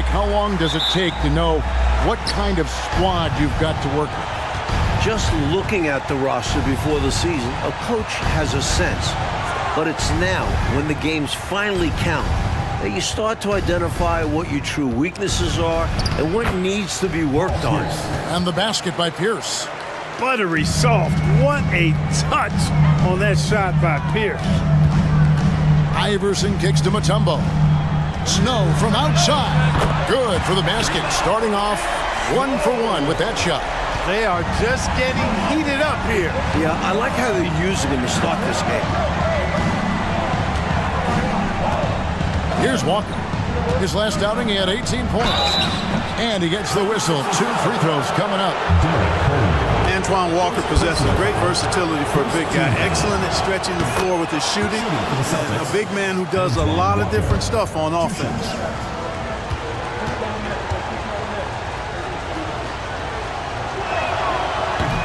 Mike, how long does it take to know what kind of squad you've got to work with? Just looking at the roster before the season, a coach has a sense. But it's now, when the games finally count, that you start to identify what your true weaknesses are and what needs to be worked on. And the basket by Pierce. Buttery soft. What a touch on that shot by Pierce. Iverson kicks to Mutombo. Snow from outside. Good for the basket. Starting off 1 for 1 with that shot. They are just getting heated up here. Yeah, I like how they're using him to start this game. Here's Walker. His last outing, he had 18 points. And he gets the whistle. 2 free throws coming up. Antoine Walker possesses great versatility for a big guy. Excellent at stretching the floor with his shooting. And a big man who does a lot of different stuff on offense.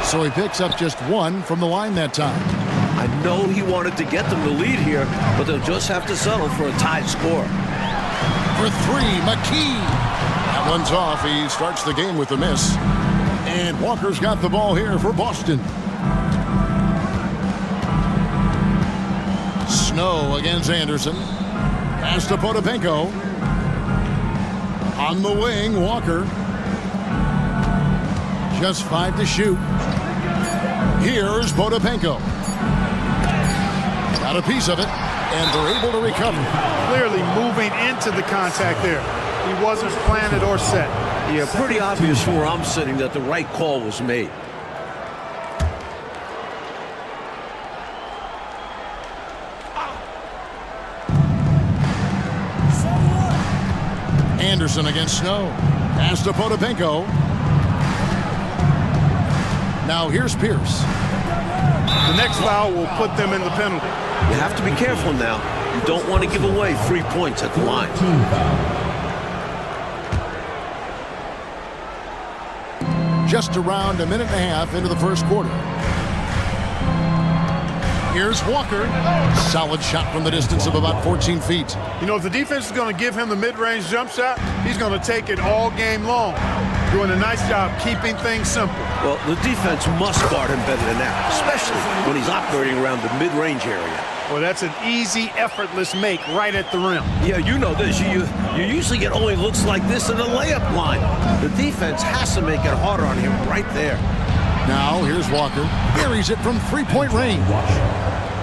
So he picks up just 1 from the line that time. I know he wanted to get them to lead here, but they'll just have to settle for a tied score. For 3, McKee. That one's off. He starts the game with a miss. And Walker's got the ball here for Boston. Snow against Anderson. Pass to Potapenko. On the wing, Walker. Just 5 to shoot. Here's Potapenko. Got a piece of it, and they're able to recover. Clearly moving into the contact there. He wasn't planted or set. Yeah, pretty obvious from where I'm sitting that the right call was made. Anderson against Snow. Pass to Potapenko. Now here's Pierce. The next foul will put them in the penalty. You have to be careful now. You don't want to give away 3 points at the line. Just around a minute and a half into the first quarter. Here's Walker. Solid shot from the distance of about 14 feet. You know, if the defense is going to give him the mid-range jump shot, he's going to take it all game long. Doing a nice job keeping things simple. Well, the defense must guard him better than that, especially when he's operating around the mid-range area. Well, that's an easy, effortless make right at the rim. Yeah, you know this. You usually get only looks like this in the layup line. The defense has to make it harder on him right there. Now, here's Walker. Buries it from 3-point range.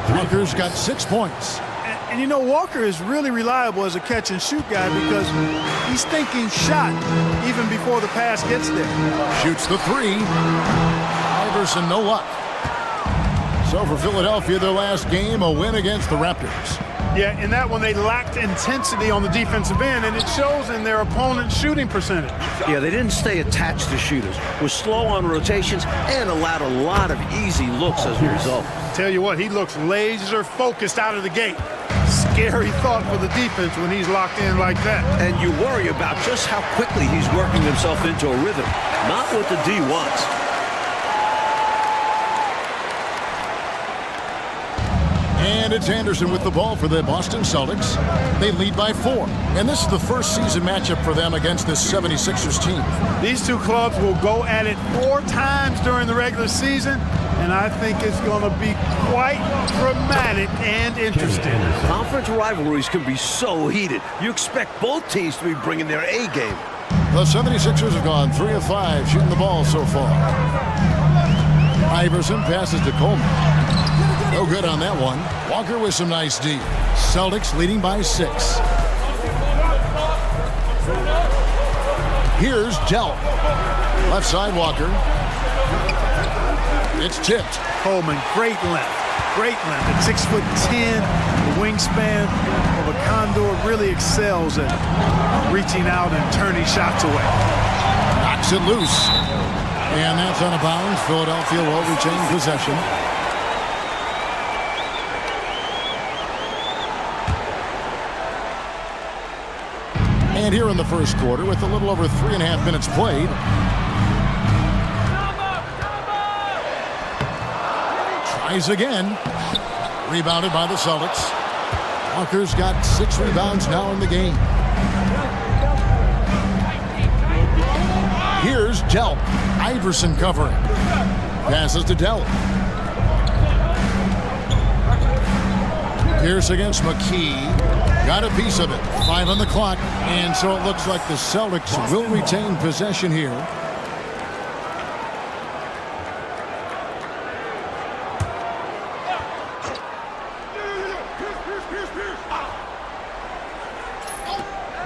Walker's got 6 points. And you know, Walker is really reliable as a catch-and-shoot guy because he's thinking shot even before the pass gets there. Shoots the 3. Iverson, no luck. So for Philadelphia, their last game, a win against the Raptors. Yeah, in that one, they lacked intensity on the defensive end, and it shows in their opponent's shooting percentage. Yeah, they didn't stay attached to shooters, were slow on rotations, and allowed a lot of easy looks as a result. Tell you what, he looks laser-focused out of the gate. Scary thought for the defense when he's locked in like that. And you worry about just how quickly he's working himself into a rhythm, not what the D wants. And it's Anderson with the ball for the Boston Celtics. They lead by 4. And this is the first season matchup for them against this 76ers team. These two clubs will go at it 4 times during the regular season, and I think it's going to be quite dramatic and interesting. Conference rivalries can be so heated. You expect both teams to be bringing their A game. The 76ers have gone 3 of 5 shooting the ball so far. Iverson passes to Coleman. No good on that one. Walker with some nice D. Celtics leading by 6. Here's Dell. Left side Walker. It's tipped. Coleman, great length. Great length. At 6'10", the wingspan of a Condor really excels at reaching out and turning shots away. Knocks it loose. And that's out of bounds. Philadelphia will retain possession. And here in the first quarter, with a little over 3.5 minutes played, tries again. Rebounded by the Celtics. Walker's got 6 rebounds now in the game. Delp. Iverson covering. Passes to Delp. Pierce against McKee. Got a piece of it. 5 on the clock. And so it looks like the Celtics will retain possession here.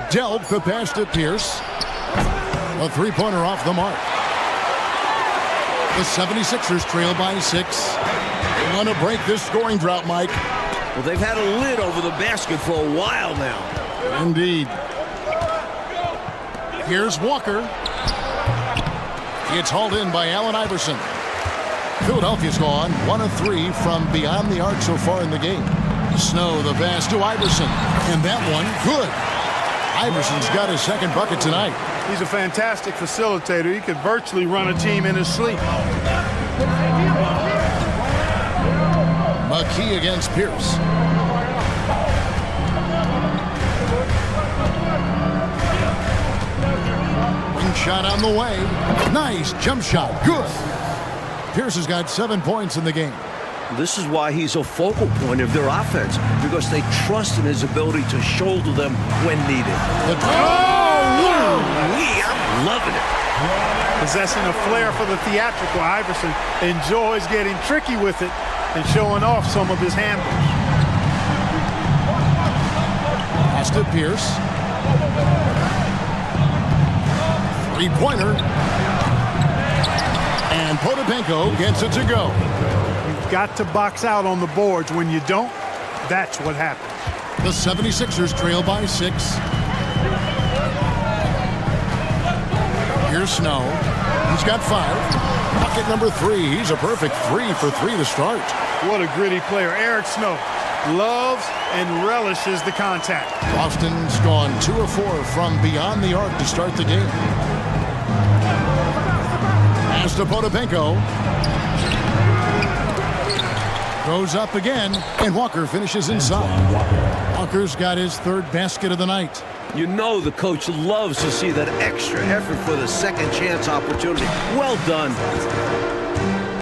Delp, the pass to Pierce. A three-pointer off the mark. The 76ers trail by 6. They want to break this scoring drought, Mike. Well, they've had a lid over the basket for a while now. Indeed. Here's Walker. It's hauled in by Allen Iverson. Philadelphia's gone 1 of 3 from beyond the arc so far in the game. Snow, the pass to Iverson. And that one, good. Iverson's got his second bucket tonight. He's a fantastic facilitator. He could virtually run a team in his sleep. McKee against Pierce. One shot on the way. Nice jump shot. Good. Pierce has got 7 points in the game. This is why he's a focal point of their offense, because they trust in his ability to shoulder them when needed. I'm loving it. Possessing a flair for the theatrical, Iverson enjoys getting tricky with it and showing off some of his handles. Pass to Pierce. Three-pointer. And Potapenko gets it to go. You've got to box out on the boards. When you don't, that's what happens. The 76ers trail by 6. Here's Snow. He's got 5. Bucket number 3. He's a perfect 3 for 3 to start. What a gritty player. Eric Snow loves and relishes the contact. Boston's gone 2 of 4 from beyond the arc to start the game. Pass to Potapenko. Goes up again, and Walker finishes inside. Walker's got his 3rd basket of the night. You know the coach loves to see that extra effort for the second chance opportunity. Well done.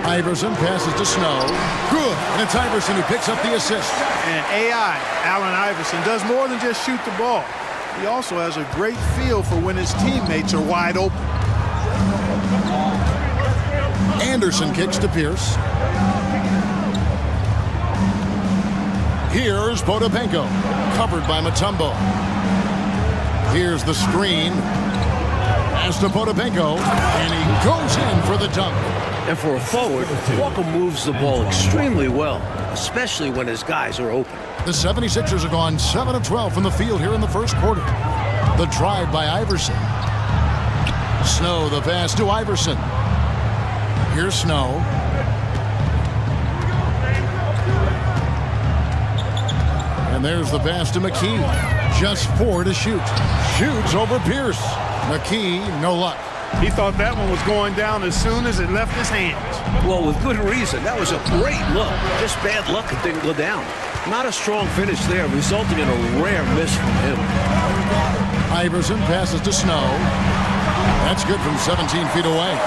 Iverson passes to Snow. Good. And it's Iverson who picks up the assist. And AI, Allen Iverson, does more than just shoot the ball. He also has a great feel for when his teammates are wide open. Anderson kicks to Pierce. Here's Potapenko, covered by Mutombo. Here's the screen. Pass to Potapenko, and he goes in for the dunk. And for a forward, Walker moves the ball extremely well, especially when his guys are open. The 76ers have gone 7 of 12 from the field here in the first quarter. The drive by Iverson. Snow, the pass to Iverson. Here's Snow. And there's the pass to McKee. Just 4 to shoot. Shoots over Pierce. McKee, no luck. He thought that one was going down as soon as it left his hands. Well, with good reason. That was a great look. Just bad luck it didn't go down. Not a strong finish there, resulting in a rare miss from him. Iverson passes to Snow. That's good from 17 feet away.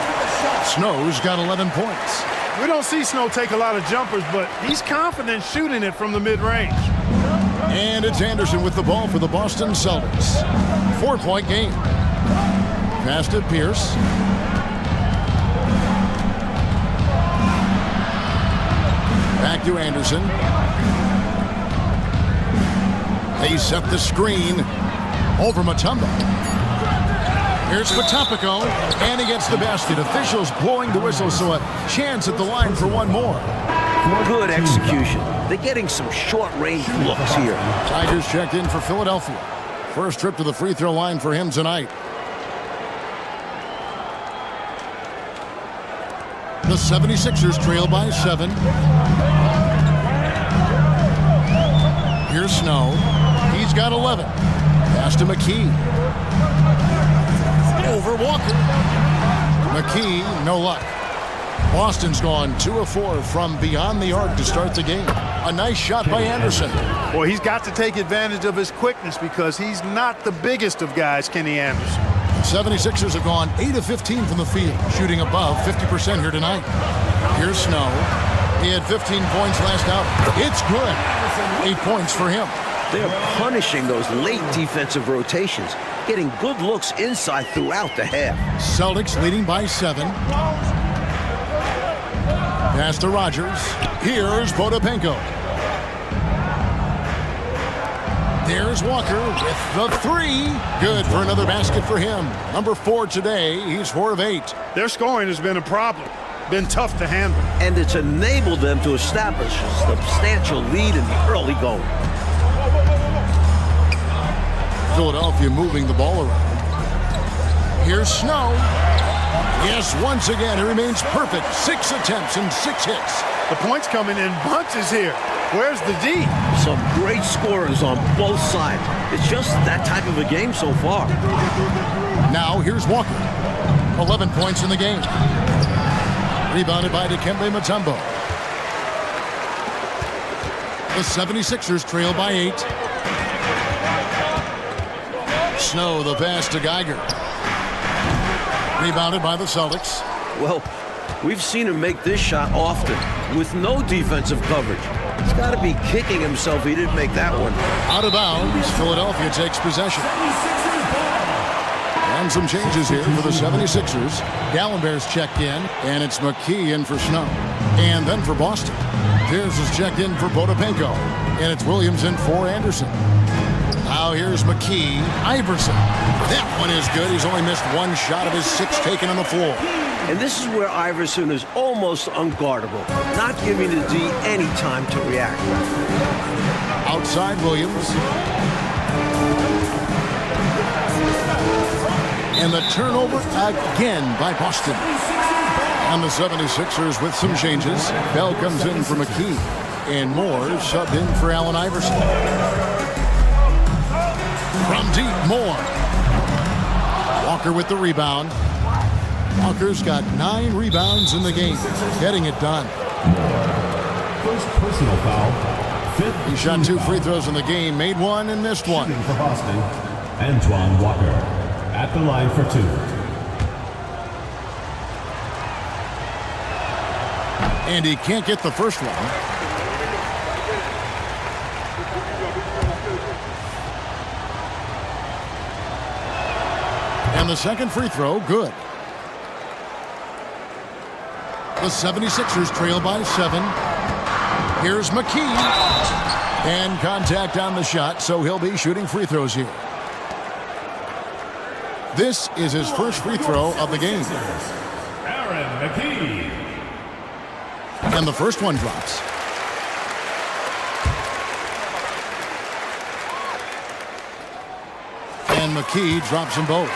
Snow's got 11 points. We don't see Snow take a lot of jumpers, but he's confident shooting it from the mid-range. And it's Anderson with the ball for the Boston Celtics. 4-point game. Pass to Pierce. Back to Anderson. They set the screen over Mutombo. Here's Potapenko, and he gets the basket. Officials blowing the whistle, so a chance at the line for one more. Good execution. They're getting some short-range looks here. Tigers checked in for Philadelphia. First trip to the free throw line for him tonight. The 76ers trail by 7. Here's Snow. He's got 11. Pass to McKee. Over Walker. McKee, no luck. Boston's gone 2 of 4 from beyond the arc to start the game. A nice shot by Anderson. Well, he's got to take advantage of his quickness because he's not the biggest of guys, Kenny Anderson. 76ers have gone 8 of 15 from the field, shooting above 50% here tonight. Here's Snow. He had 15 points last out. It's good. 8 points for him. They're punishing those late defensive rotations, getting good looks inside throughout the half. Celtics leading by 7. Pass to Rogers. Here's Potapenko. There's Walker with the 3. Good for another basket for him. Number 4 today. He's 4 of 8. Their scoring has been a problem. Been tough to handle. And it's enabled them to establish a substantial lead in the early going. Philadelphia moving the ball around. Here's Snow. Yes, once again, he remains perfect. 6 attempts and 6 hits. The points coming in bunches here. Where's the D? Some great scorers on both sides. It's just that type of a game so far. Now here's Walker. 11 points in the game. Rebounded by Dikembe Mutombo. The 76ers trail by 8. Snow, the pass to Geiger. Rebounded by the Celtics. Well, we've seen him make this shot often with no defensive coverage. He's got to be kicking himself he didn't make that one. Out of bounds, Philadelphia takes possession. And some changes here for the 76ers. Gallenberg's checked in, and it's McKee in for Snow. And then for Boston, Pierce is checked in for Potapenko, and it's Williams in for Anderson. Now here's McKee. Iverson. That one is good. He's only missed 1 shot of his 6 taken on the floor. And this is where Iverson is almost unguardable, not giving the D any time to react. Outside Williams. And the turnover again by Boston. And the 76ers with some changes. Bell comes in for McKee. And Moore subbed in for Allen Iverson. From deep, Moore. Walker with the rebound. Walker's got 9 rebounds in the game, getting it done. First personal foul. He shot 2 free throws in the game, made 1 and missed 1. Shooting for Boston, Antoine Walker at the line for 2. And he can't get the first one. And the second free throw, good. The 76ers trail by 7. Here's McKee. And contact on the shot, so he'll be shooting free throws here. This is his first free throw of the game. Aaron McKee. And the first one drops. And McKee drops them both.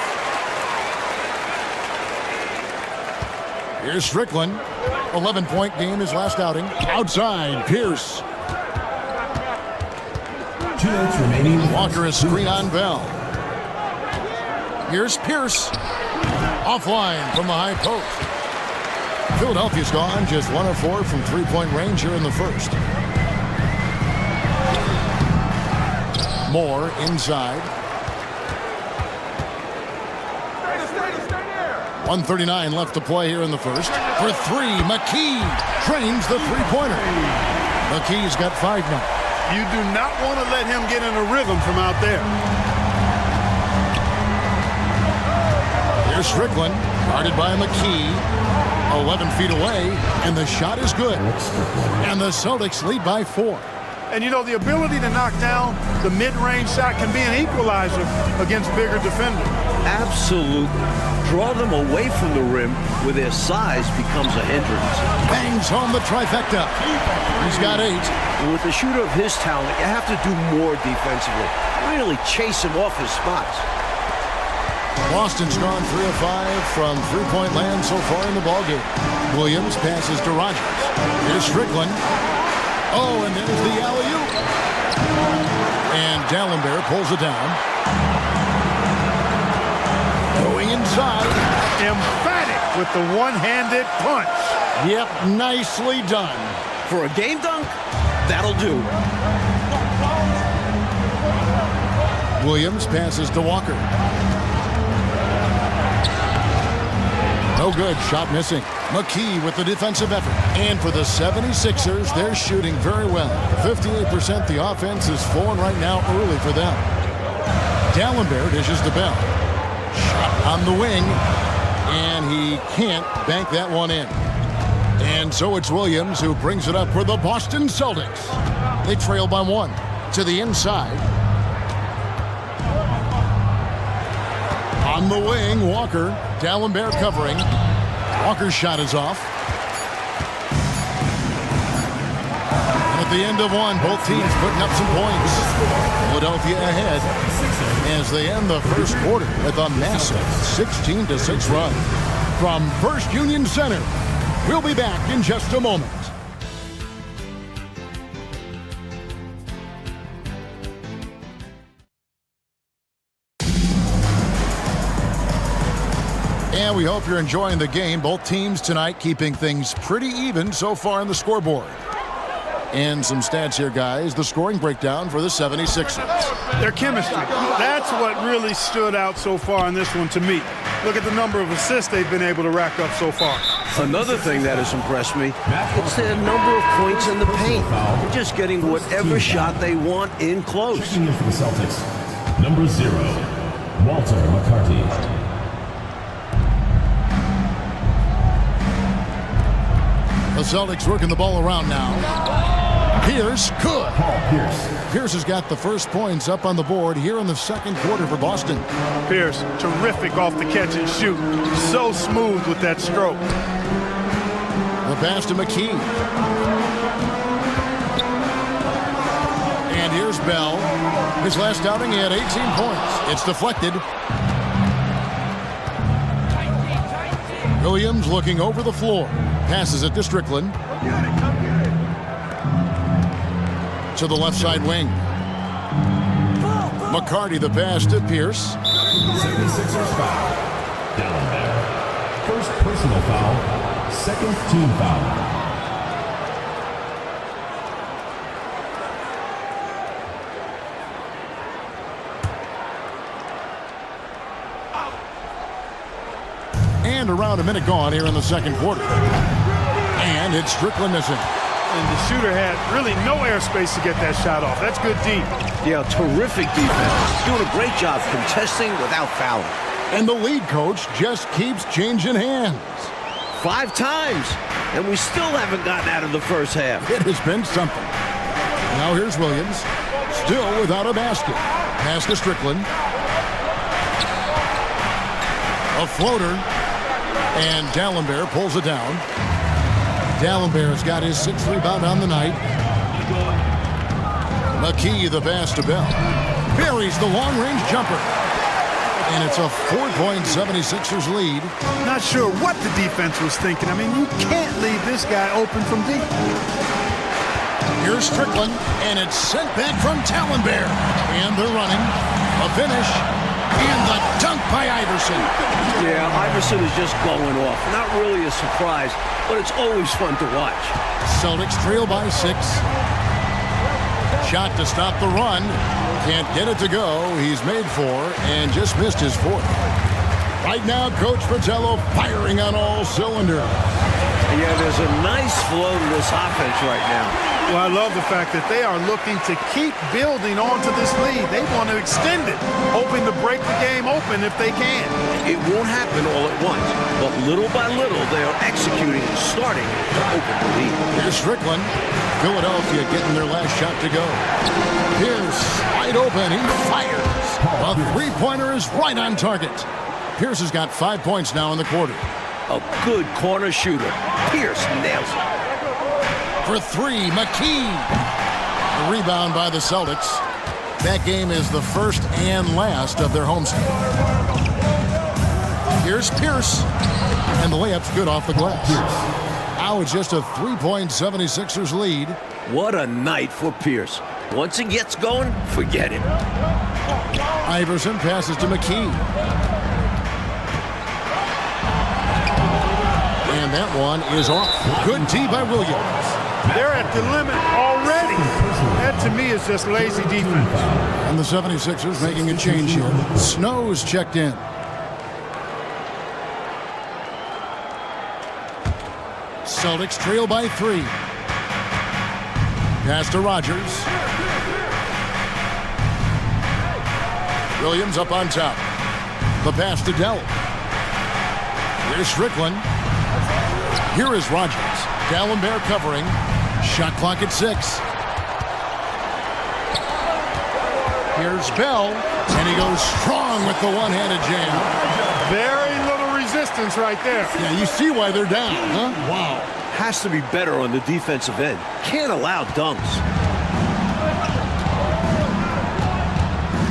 Here's Strickland. 11-point game his last outing. Outside, Pierce. 2 minutes remaining. Walker is screen on Bell. Here's Pierce. Offline from the high post. Philadelphia's gone just 1 of 4 from 3-point range here in the first. Moore inside. 1:39 left to play here in the first. For 3, McKee trains the three-pointer. McKee's got 5 now. You do not want to let him get in a rhythm from out there. Here's Strickland, guarded by McKee. 11 feet away, and the shot is good. And the Celtics lead by 4. And you know, the ability to knock down the mid-range shot can be an equalizer against bigger defenders. Absolutely. Draw them away from the rim where their size becomes a hindrance. Bangs home the trifecta. He's got 8. And with a shooter of his talent, you have to do more defensively. Really chase him off his spots. Boston's gone 3 of 5 from three-point land so far in the ballgame. Williams passes to Rogers. Here's Strickland. Oh, and there's the alley-oop. And Gallenberg pulls it down. Going inside. Emphatic with the one-handed punch. Yep, nicely done. For a game dunk, that'll do. Williams passes to Walker. good. Shot missing. McKee with the defensive effort. And for the 76ers, they're shooting very well. 58%. The offense is flowing right now early for them. D'Alembert dishes to Bell. Shot on the wing. And he can't bank that one in. And so it's Williams who brings it up for the Boston Celtics. They trail by 1. To the inside. On the wing, Walker. D'Alembert covering. Walker's shot is off. And at the end of one, both teams putting up some points. Philadelphia ahead as they end the first quarter with a massive 16-6 run. From First Union Center, we'll be back in just a moment. And we hope you're enjoying the game. Both teams tonight keeping things pretty even so far on the scoreboard. And some stats here, guys. The scoring breakdown for the 76ers. Their chemistry. That's what really stood out so far in this one to me. Look at the number of assists they've been able to rack up so far. Another thing that has impressed me, it's their number of points in the paint. They're just getting whatever shot they want in close. Checking in for the Celtics, number 0, Walter McCarty. The Celtics working the ball around now. Pierce, good. Paul Pierce. Pierce has got the first points up on the board here in the second quarter for Boston. Pierce, terrific off the catch and shoot. So smooth with that stroke. The pass to McKee. And here's Bell. His last outing, he had 18 points. It's deflected. Williams looking over the floor. Passes it to Strickland. To the left side wing. McCarty the pass to Pierce. 76ers foul. D'Alembert. First personal foul. Second team foul. And around a minute gone here in the second quarter. And it's Strickland missing. And the shooter had really no airspace to get that shot off. That's good deep. Yeah, terrific defense. Doing a great job contesting without fouling. And the lead coach just keeps changing hands. 5 times, and we still haven't gotten out of the first half. It has been something. Now here's Williams. Still without a basket. Pass to Strickland. A floater. And D'Alembert pulls it down. D'Alembert's got his 6th rebound on the night. McKee the pass to Bell. Buries the long-range jumper. And it's a 4-point 76ers lead. Not sure what the defense was thinking. I mean, you can't leave this guy open from deep. Here's Strickland, and it's sent back from D'Alembert. And they're running. A finish. And the dunk by Iverson. Yeah, Iverson is just going off. Not really a surprise, but it's always fun to watch. Celtics trail by 6. Shot to stop the run. Can't get it to go. He's made 4 and just missed his 4th. Right now, Coach Fratello firing on all cylinders. Yeah, there's a nice flow to this offense right now. Well, I love the fact that they are looking to keep building onto this lead. They want to extend it, hoping to break the game open if they can. It won't happen all at once, but little by little, they are executing and starting to open the lead. Here's Strickland. Philadelphia getting their last shot to go. Pierce wide open. He fires. A three-pointer is right on target. Pierce has got 5 points now in the quarter. A good corner shooter. Pierce nails it. For 3, McKee. The rebound by the Celtics. That game is the first and last of their homestand. Here's Pierce. And the layup's good off the glass. Now it's just a 3-point 76ers lead. What a night for Pierce. Once he gets going, forget it. Iverson passes to McKee. And that one is off. Good D by Williams. They're at the limit already. That, to me, is just lazy defense. And the 76ers making a change here. Snow's checked in. Celtics trail by 3. Pass to Rogers. Williams up on top. The pass to Dell. Here's Strickland. Here is Rogers. D'Alembert covering. Shot clock at 6. Here's Bell, and he goes strong with the one-handed jam. Very little resistance right there. Yeah, you see why they're down, huh? Wow. Has to be better on the defensive end. Can't allow dunks.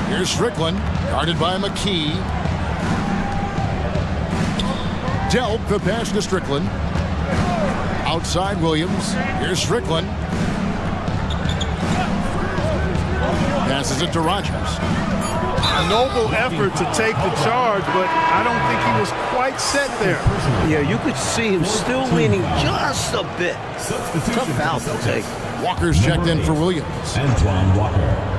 Here's Strickland, guarded by McKee. Delp, the pass to Strickland. Outside Williams. Here's Strickland. Passes it to Rogers. A noble effort to take the charge, but I don't think he was quite set there. Yeah, you could see him still leaning just a bit. Tough foul to take. Walker's checked in for Williams. Antoine Walker.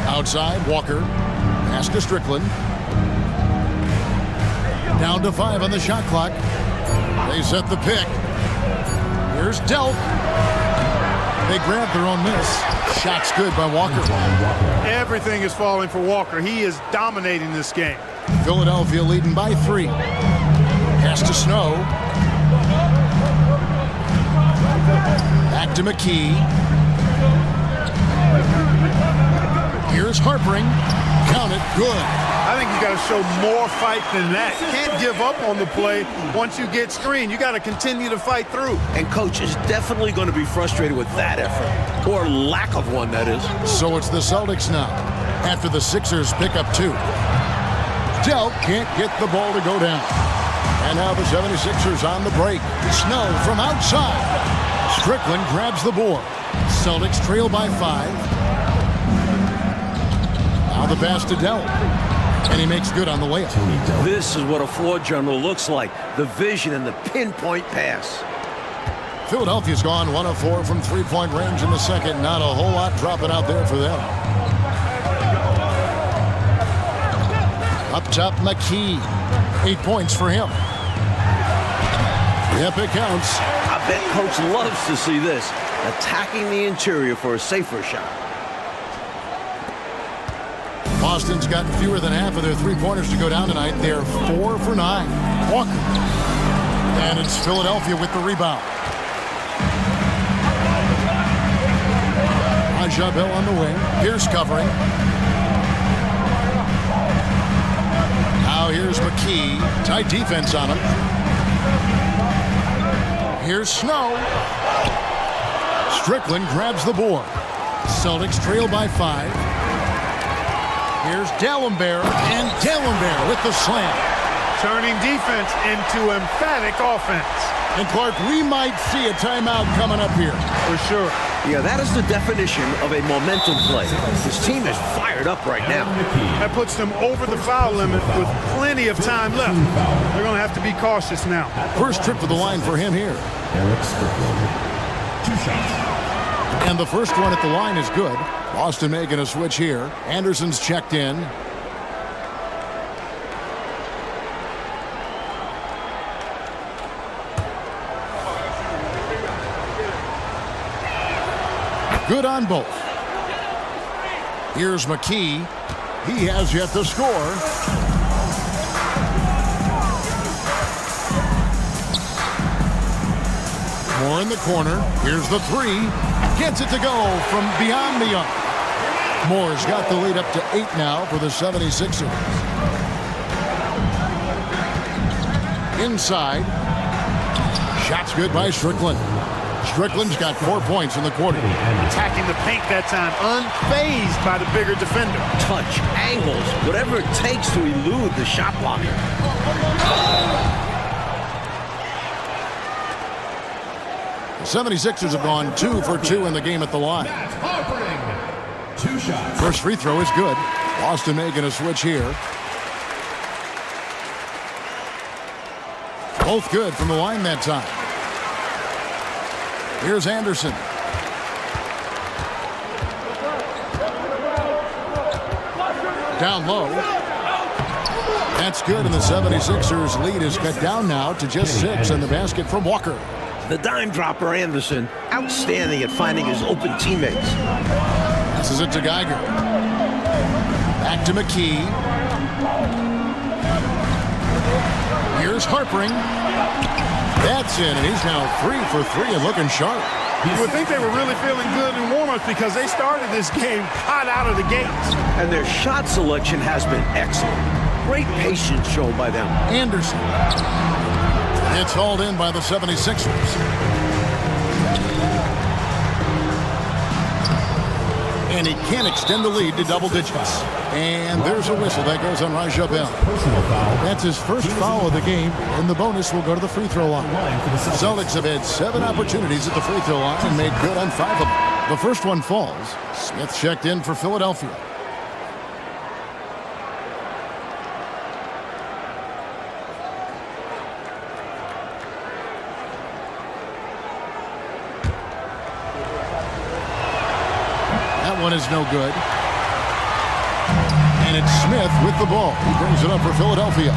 Outside, Walker. Pass to Strickland. Down to 5 on the shot clock. They set the pick. Here's Delp. They grab their own miss. Shot's good by Walker. Everything is falling for Walker. He is dominating this game. Philadelphia leading by 3. Pass to Snow. Back to McKee. Here's Harpering. Count it. Good. I think you got to show more fight than that. Can't give up on the play once you get screened. You got to continue to fight through. And coach is definitely going to be frustrated with that effort. Or lack of one, that is. So it's the Celtics now, after the Sixers pick up 2. Delp can't get the ball to go down. And now the 76ers on the break. Snow from outside. Strickland grabs the board. Celtics trail by 5. Now the pass to Delp. And he makes good on the layup. This is what a floor general looks like. The vision and the pinpoint pass. Philadelphia's gone 1 of 4 from three-point range in the second. Not a whole lot dropping out there for them. Up top, McKee. 8 points for him. Yep, it counts. I bet coach loves to see this. Attacking the interior for a safer shot. Boston's got fewer than half of their three-pointers to go down tonight. They're 4 for 9. Walker. And it's Philadelphia with the rebound. Bell on the wing. Pierce covering. Now here's McKee. Tight defense on him. Here's Snow. Strickland grabs the board. Celtics trail by 5. Here's D'Alembert, and D'Alembert with the slam. Turning defense into emphatic offense. And Clark, we might see a timeout coming up here. For sure. Yeah, that is the definition of a momentum play. This team is fired up right now. That puts them over the foul limit with plenty of time left. They're going to have to be cautious now. First trip to the line for him here. Eric Strickland. 2 shots. And the first one at the line is good. Boston making a switch here. Anderson's checked in. Good on both. Here's McKee. He has yet to score. Moore in the corner. Here's the 3. Gets it to go from beyond the arc. Moore's got the lead up to 8 now for the 76ers. Inside. Shot's good by Strickland. Strickland's got 4 points in the quarter. Attacking the paint that time, unfazed by the bigger defender. Touch, angles, whatever it takes to elude the shot blocker. The 76ers have gone 2 for 2 in the game at the line. 2 shots. First free throw is good. Boston making a switch here. Both good from the line that time. Here's Anderson. Down low. That's good, and the 76ers lead is cut down now to just 6, and the basket from Walker. The dime dropper Anderson, outstanding at finding his open teammates. Passes it to Geiger. Back to McKee. Here's Harpering. That's in, and he's now 3 for 3 and looking sharp. You would think they were really feeling good in warm-ups because they started this game hot out of the gates. And their shot selection has been excellent. Great patience shown by them. Anderson. It's hauled in by the 76ers. And he can't extend the lead to double digits. And there's a whistle that goes on Raja Bell. That's his first foul of the game, and the bonus will go to the free throw line. Celtics have had 7 opportunities at the free throw line and made good on 5 of them. The first one falls. Smith checked in for Philadelphia. That one is no good. And it's Smith with the ball. He brings it up for Philadelphia.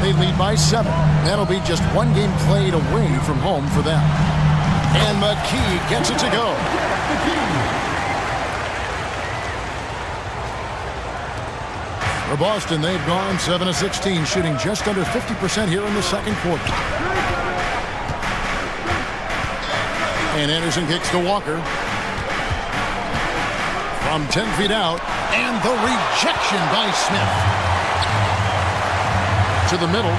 They lead by 7. That'll be just 1 game played away from home for them. And McKee gets it to go. For Boston, they've gone 7 of 16, shooting just under 50% here in the second quarter. And Anderson kicks to Walker. From 10 feet out, and the rejection by Smith. To the middle.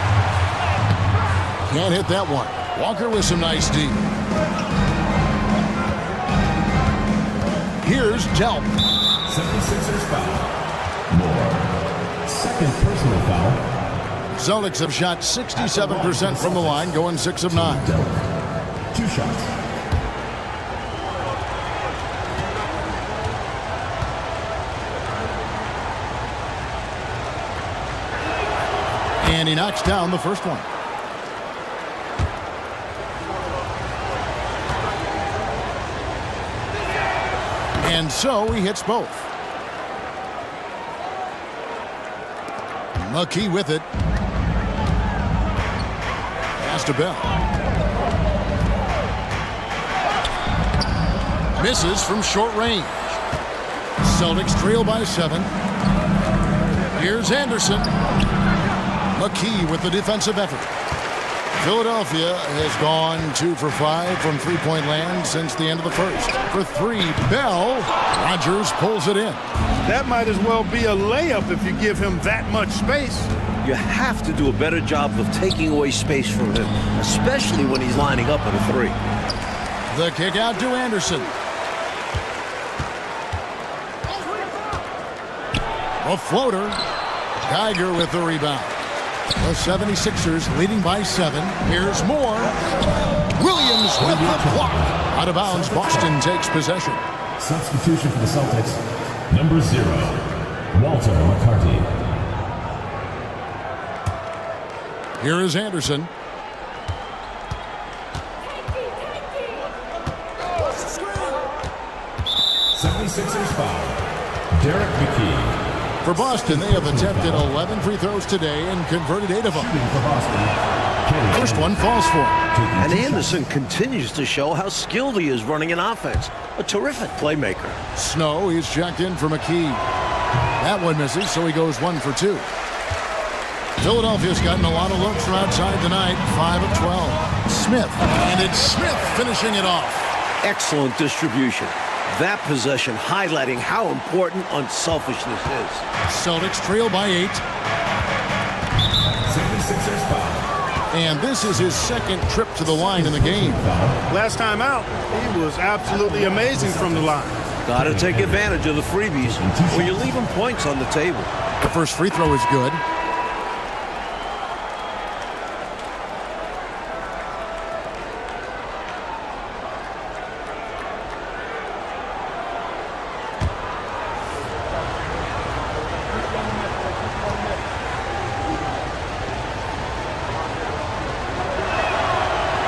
Can't hit that one. Walker with some nice D. Here's Delp. 76ers foul. More. Second personal foul. Celtics have shot 67% from the line, going 6 of 9. Delp. 2 shots. And he knocks down the first one. And so he hits both. McKee with it. Pass to Bell. Misses from short range. Celtics trail by 7. Here's Anderson. McKee with the defensive effort. Philadelphia has gone 2 for 5 from three-point land since the end of the first. For 3, Bell. Rodgers pulls it in. That might as well be a layup if you give him that much space. You have to do a better job of taking away space from him, especially when he's lining up at a 3. The kick out to Anderson. A floater. Geiger with the rebound. The 76ers leading by 7. Here's more. Williams with the block. Out of bounds, Boston takes possession. Substitution for the Celtics. Number 0, Walter McCarty. Here is Anderson. '76ers foul. Derek McKee. For Boston, they have attempted 11 free throws today and converted 8 of them. First one falls for him. And Anderson continues to show how skilled he is running an offense. A terrific playmaker. Snow, he's checked in for McKee. That one misses, so he goes 1 for 2. Philadelphia's gotten a lot of looks from outside tonight, 5 of 12. Smith, and it's Smith finishing it off. Excellent distribution. That possession highlighting how important unselfishness is. Celtics trail by 8. 76ers foul. And this is his second trip to the line in the game. Last time out, he was absolutely amazing from the line. Got to take advantage of the freebies or you're leaving points on the table. The first free throw is good.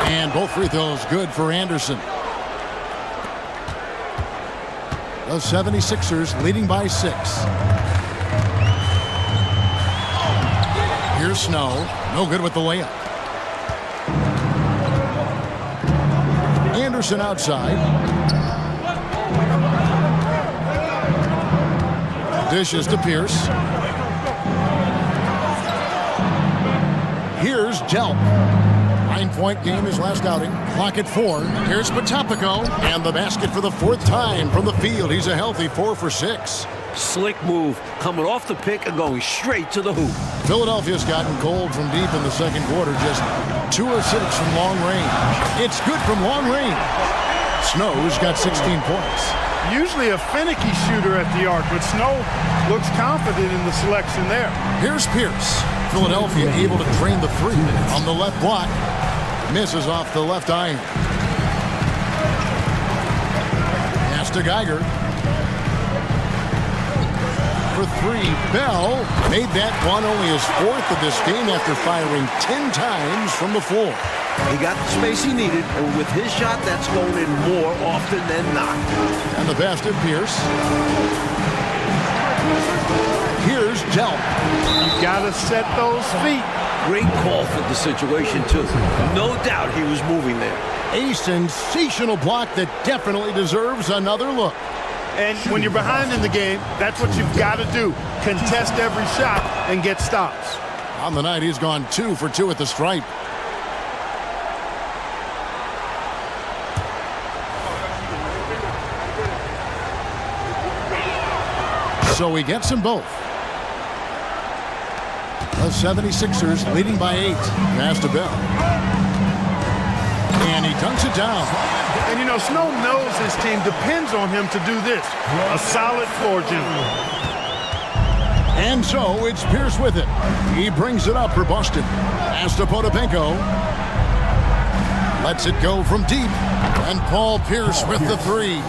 And both free throws good for Anderson. The 76ers leading by 6. Here's Snow. No good with the layup. Anderson outside. Dishes to Pierce. Here's Jelp. 9-point game his last outing. Clock at 4. Here's Patopico. And the basket for the 4th time from the field. He's a healthy 4 for 6. Slick move, coming off the pick and going straight to the hoop. Philadelphia's gotten cold from deep in the second quarter. Just 2 of 6 from long range. It's good from long range. Snow's got 16 points. Usually a finicky shooter at the arc, but Snow looks confident in the selection there. Here's Pierce. Philadelphia able to drain the 3 on the left block. Misses off the left iron. Pass to Geiger. For 3, Bell made that one only his 4th of this game after firing 10 times from the floor. He got the space he needed, and with his shot, that's going in more often than not. And the pass to Pierce. Here's Jelp. You gotta set those feet. Great call for the situation, too. No doubt he was moving there. A sensational block that definitely deserves another look. And when you're behind in the game, that's what you've got to do. Contest every shot and get stops. On the night, he's gone 2 for 2 at the stripe. So he gets them both. The 76ers leading by 8. Pass to Bell. And he dunks it down. And, you know, Snow knows his team depends on him to do this. A solid floor general. And so it's Pierce with it. He brings it up for Boston. Pass to Potapenko. Lets it go from deep. And Paul Pierce with the 3.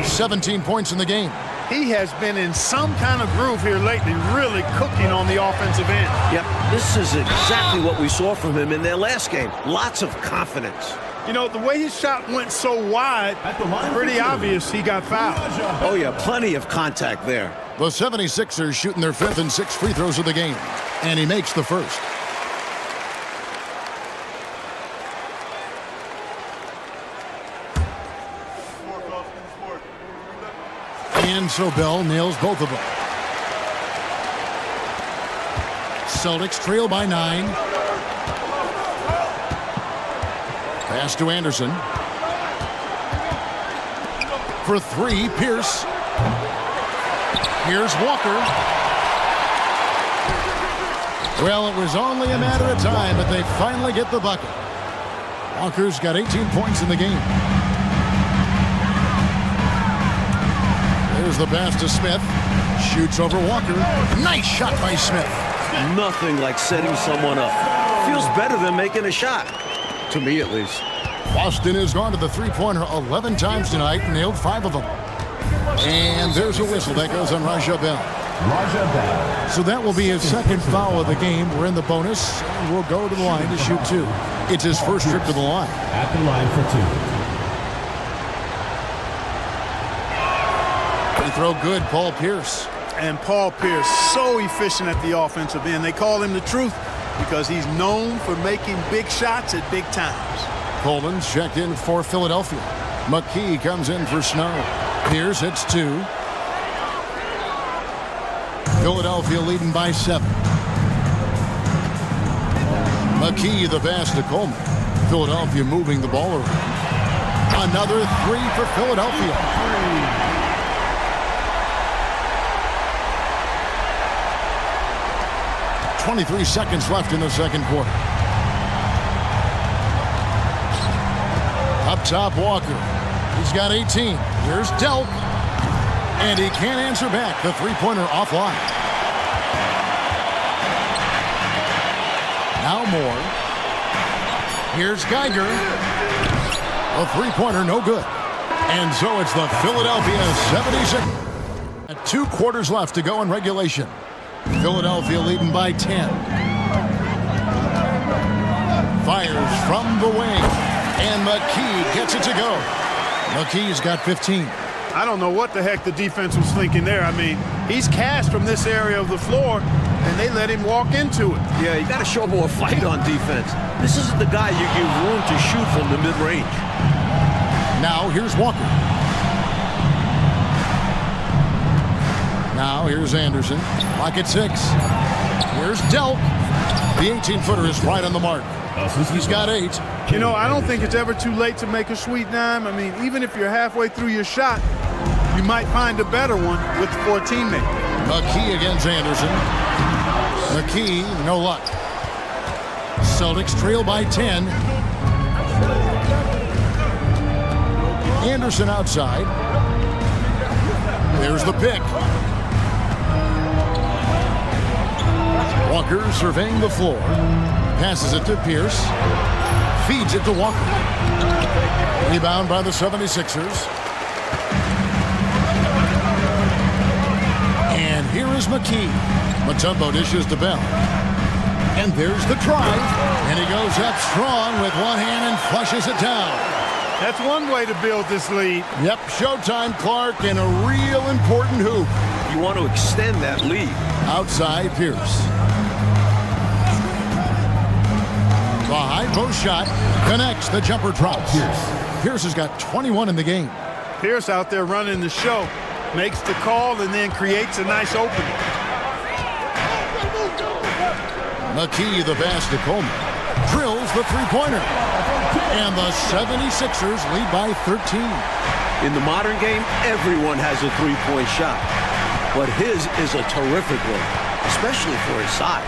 17 points in the game. He has been in some kind of groove here lately, really cooking on the offensive end. Yep, this is exactly what we saw from him in their last game. Lots of confidence. You know, the way his shot went so wide, pretty obvious he got fouled. Oh, yeah, plenty of contact there. The 76ers shooting their 5th and 6th free throws of the game. And he makes the first. And so Bell nails both of them. Celtics trail by 9. Pass to Anderson. For 3, Pierce. Here's Walker. Well, it was only a matter of time, but they finally get the bucket. Walker's got 18 points in the game. There's the pass to Smith. Shoots over Walker. Nice shot by Smith. Nothing like setting someone up. Feels better than making a shot. To me, at least. Boston has gone to the three-pointer 11 times tonight and nailed 5 of them. And there's a whistle that goes on Raja Bell. So that will be his 2nd foul of the game. We're in the bonus. And we'll go to the line to shoot 2. It's his first trip to the line. At the line for 2. Free throw good, Paul Pierce. And Paul Pierce, so efficient at the offensive end. They call him the truth because he's known for making big shots at big times. Coleman's checked in for Philadelphia. McKee comes in for Snow. Pierce hits 2. Philadelphia leading by 7. McKee the pass to Coleman. Philadelphia moving the ball around. Another 3 for Philadelphia. 23 seconds left in the second quarter. Up top, Walker. He's got 18. Here's Delp. And he can't answer back. The three-pointer offline. Now Moore. Here's Geiger. A three-pointer, no good. And so it's the Philadelphia 76. At 2 quarters left to go in regulation. Philadelphia leading by 10. Fires from the wing. And McKee gets it to go. McKee's got 15. I don't know what the heck the defense was thinking there. I mean, he's cast from this area of the floor, and they let him walk into it. Yeah, you got to show more fight on defense. This isn't the guy you give room to shoot from the mid-range. Now here's Walker. Now here's Anderson. Clock at 6. Here's Delk. The 18-footer is right on the mark. He's got 8. You know, I don't think it's ever too late to make a sweet dime. I mean, even if you're halfway through your shot, you might find a better one for a teammate. McKee against Anderson. McKee, no luck. Celtics trail by 10. Anderson outside. There's the pick. Walker surveying the floor. Passes it to Pierce. Feeds it to Walker. Rebound by the 76ers. And here is McKee. Mutombo dishes to Bell. And there's the drive. And he goes up strong with one hand and flushes it down. That's one way to build this lead. Yep, showtime, Clark, and a real important hoop. You want to extend that lead. Outside Pierce. The high post shot connects. The jumper drops. Pierce has got 21 in the game. Pierce out there running the show. Makes the call and then creates a nice opening. McKee, the pass to Coleman. Drills the three-pointer. And the 76ers lead by 13. In the modern game, everyone has a three-point shot. But his is a terrific one, especially for his size.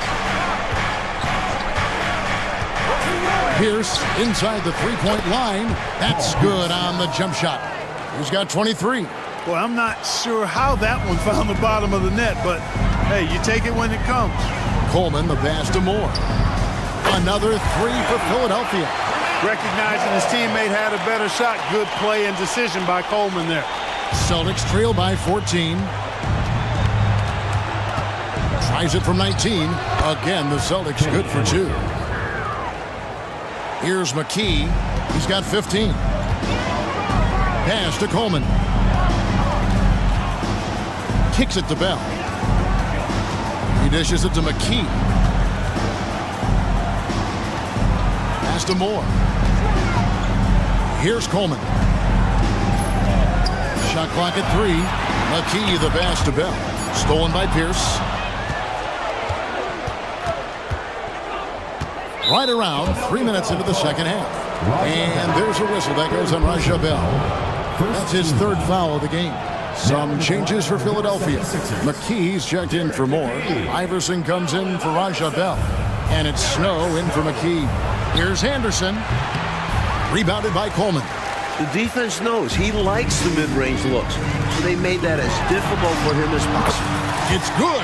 Pierce inside the three-point line. That's good on the jump shot. He's got 23. Well, I'm not sure how that one found the bottom of the net, but hey, you take it when it comes. Coleman, the pass to Moore. Another 3 for Philadelphia. Recognizing his teammate had a better shot. Good play and decision by Coleman there. Celtics trail by 14. Tries it from 19. Again, the Celtics good for 2. Here's McKee. He's got 15. Pass to Coleman. Kicks it to Bell. He dishes it to McKee. Pass to Moore. Here's Coleman. Shot clock at 3. McKee, the pass to Bell. Stolen by Pierce. Right around 3 minutes into the second half. And there's a whistle that goes on Raja Bell. That's his 3rd foul of the game. Some changes for Philadelphia. McKee's checked in for Moore. Iverson comes in for Raja Bell. And it's Snow in for McKee. Here's Anderson. Rebounded by Coleman. The defense knows he likes the mid-range looks, so they made that as difficult for him as possible. It's good.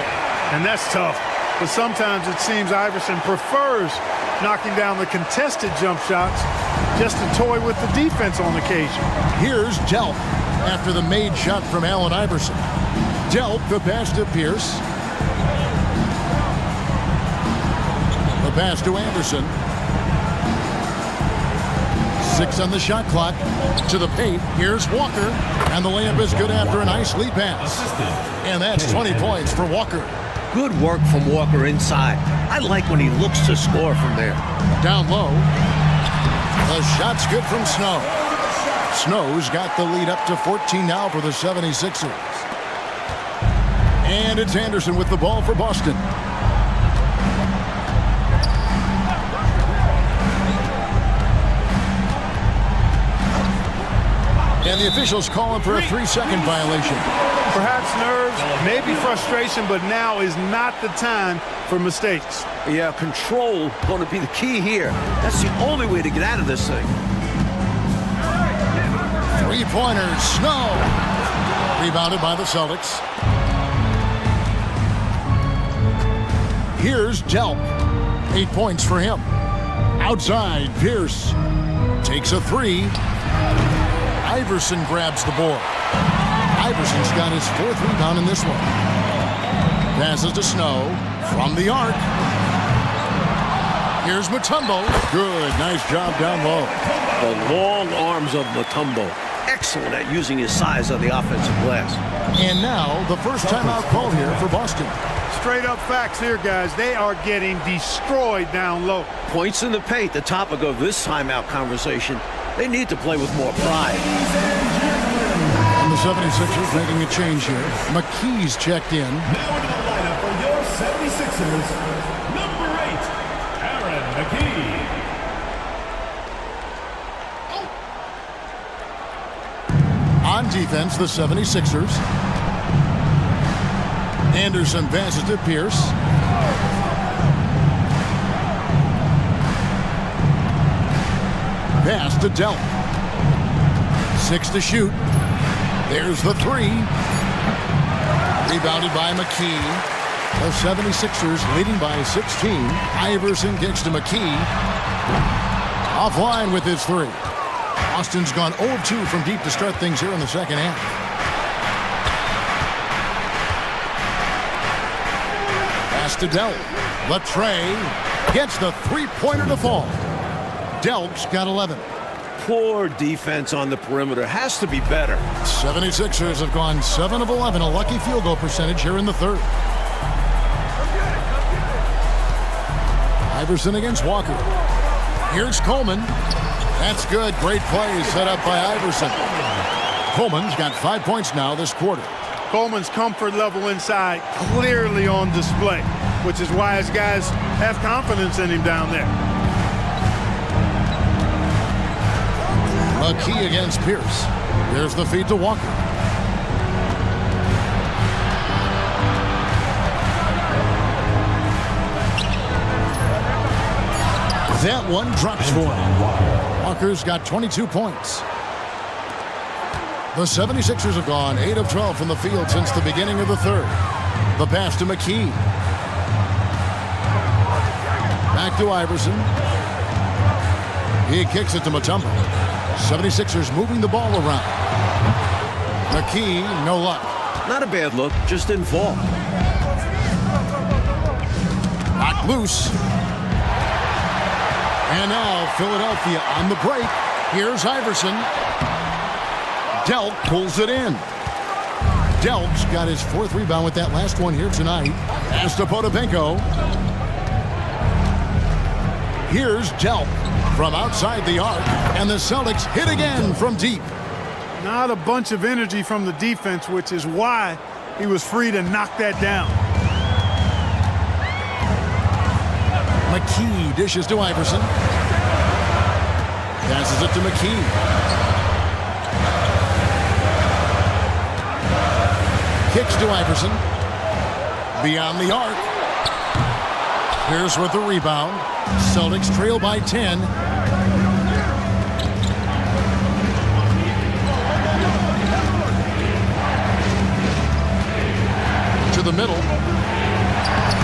And that's tough. But sometimes it seems Iverson prefers knocking down the contested jump shots just to toy with the defense on occasion. Here's Delk after the made shot from Allen Iverson. Delk, the pass to Pierce. The pass to Anderson. 6 on the shot clock. To the paint. Here's Walker. And the layup is good after a nice lead pass. And that's 20 points for Walker. Good work from Walker inside. I like when he looks to score from there. Down low. The shot's good from Snow. Snow's got the lead up to 14 now for the 76ers. And it's Anderson with the ball for Boston. And the officials calling for a 3-second violation. Perhaps nerves, maybe frustration, but now is not the time for mistakes. Yeah, control going to be the key here. That's the only way to get out of this thing. 3-pointers, Snow. Rebounded by the Celtics. Here's Delk. 8 points for him. Outside, Pierce takes a 3. Iverson grabs the board. Iverson's got his 4th rebound in this one. Passes to Snow from the arc. Here's Mutombo. Good, nice job down low. The long arms of Mutombo. Excellent at using his size on the offensive glass. And now the first timeout called here for Boston. Straight up facts here, guys. They are getting destroyed down low. Points in the paint, the topic of this timeout conversation. They need to play with more pride. And the 76ers making a change here. McKee's checked in. Now into the lineup for your 76ers, number 8, Aaron McKee. On defense, the 76ers. Anderson passes to Pierce. Pass to Delp. 6 to shoot. There's the 3. Rebounded by McKee. The 76ers leading by 16. Iverson kicks to McKee. Offline with his 3. Austin's gone 0 of 2 from deep to start things here in the second half. Pass to Delp. Latrey gets the three-pointer to fall. Delp's got 11. Poor defense on the perimeter. Has to be better. 76ers have gone 7 of 11, a lucky field goal percentage here in the third. Iverson against Walker. Here's Coleman. That's good. Great play set up by Iverson. Coleman's got 5 points now this quarter. Coleman's comfort level inside clearly on display, which is why his guys have confidence in him down there. McKee against Pierce. There's the feed to Walker. That one drops for him. Walker's got 22 points. The 76ers have gone 8 of 12 from the field since the beginning of the third. The pass to McKee. Back to Iverson. He kicks it to Mutombo. 76ers moving the ball around. McKee, no luck. Not a bad look, just didn't fall. Knocked loose. And now Philadelphia on the break. Here's Iverson. Delp pulls it in. Delp's got his 4th rebound with that last one here tonight. Pass to Potapenko. Here's Delp from outside the arc. And the Celtics hit again from deep. Not a bunch of energy from the defense, which is why he was free to knock that down. McKee dishes to Iverson. Passes it to McKee. Kicks to Iverson. Beyond the arc. Pierce with the rebound. Celtics trail by 10. To the middle.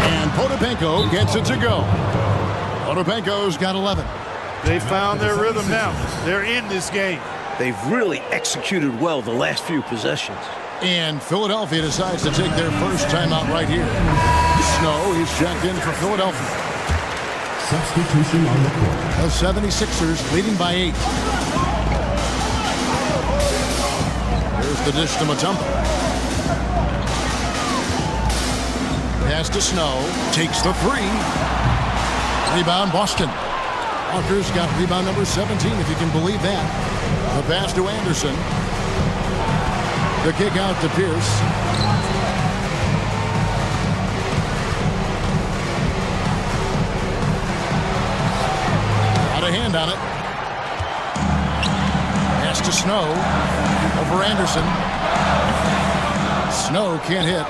And Potapenko gets it to go. Potapenko's got 11. They found their rhythm now. They're in this game. They've really executed well the last few possessions. And Philadelphia decides to take their first timeout right here. Snow is checked in for Philadelphia. Substitution on the court. The 76ers leading by 8. Here's the dish to Mutombo. Pass to Snow. Takes the 3. Rebound Boston. Walker's got rebound number 17, if you can believe that. The pass to Anderson. The kick out to Pierce. Out of hand on it. Pass to Snow. Over Anderson. Snow can't hit.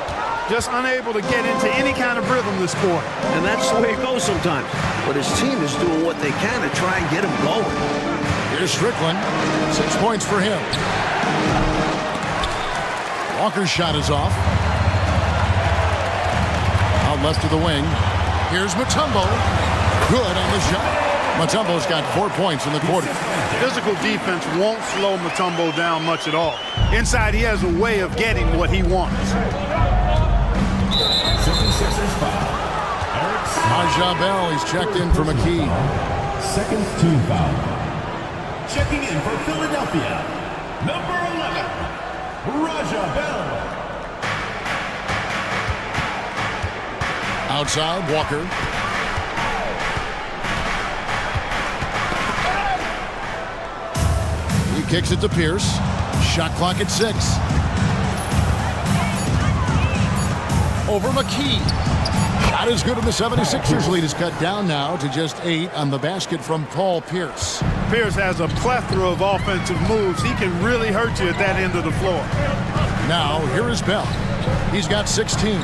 Just unable to get into any kind of rhythm this quarter. And that's the way it goes sometimes. But his team is doing what they can to try and get him going. Here's Strickland. 6 points for him. Walker's shot is off. Out left to the wing. Here's Mutombo. Good on the shot. Mutombo's got 4 points in the quarter. Physical defense won't slow Mutombo down much at all. Inside, he has a way of getting what he wants. 76ers foul. Raja Bell, he's checked in for McKee. Second team foul. Checking in for Philadelphia, number 11, Raja Bell. Outside, Walker. He kicks it to Pierce. Shot clock at 6. Over McKee. Shot is good, and the 76ers lead is cut down now to just 8 on the basket from Paul Pierce. Pierce has a plethora of offensive moves. He can really hurt you at that end of the floor. Now, here is Bell. He's got 16.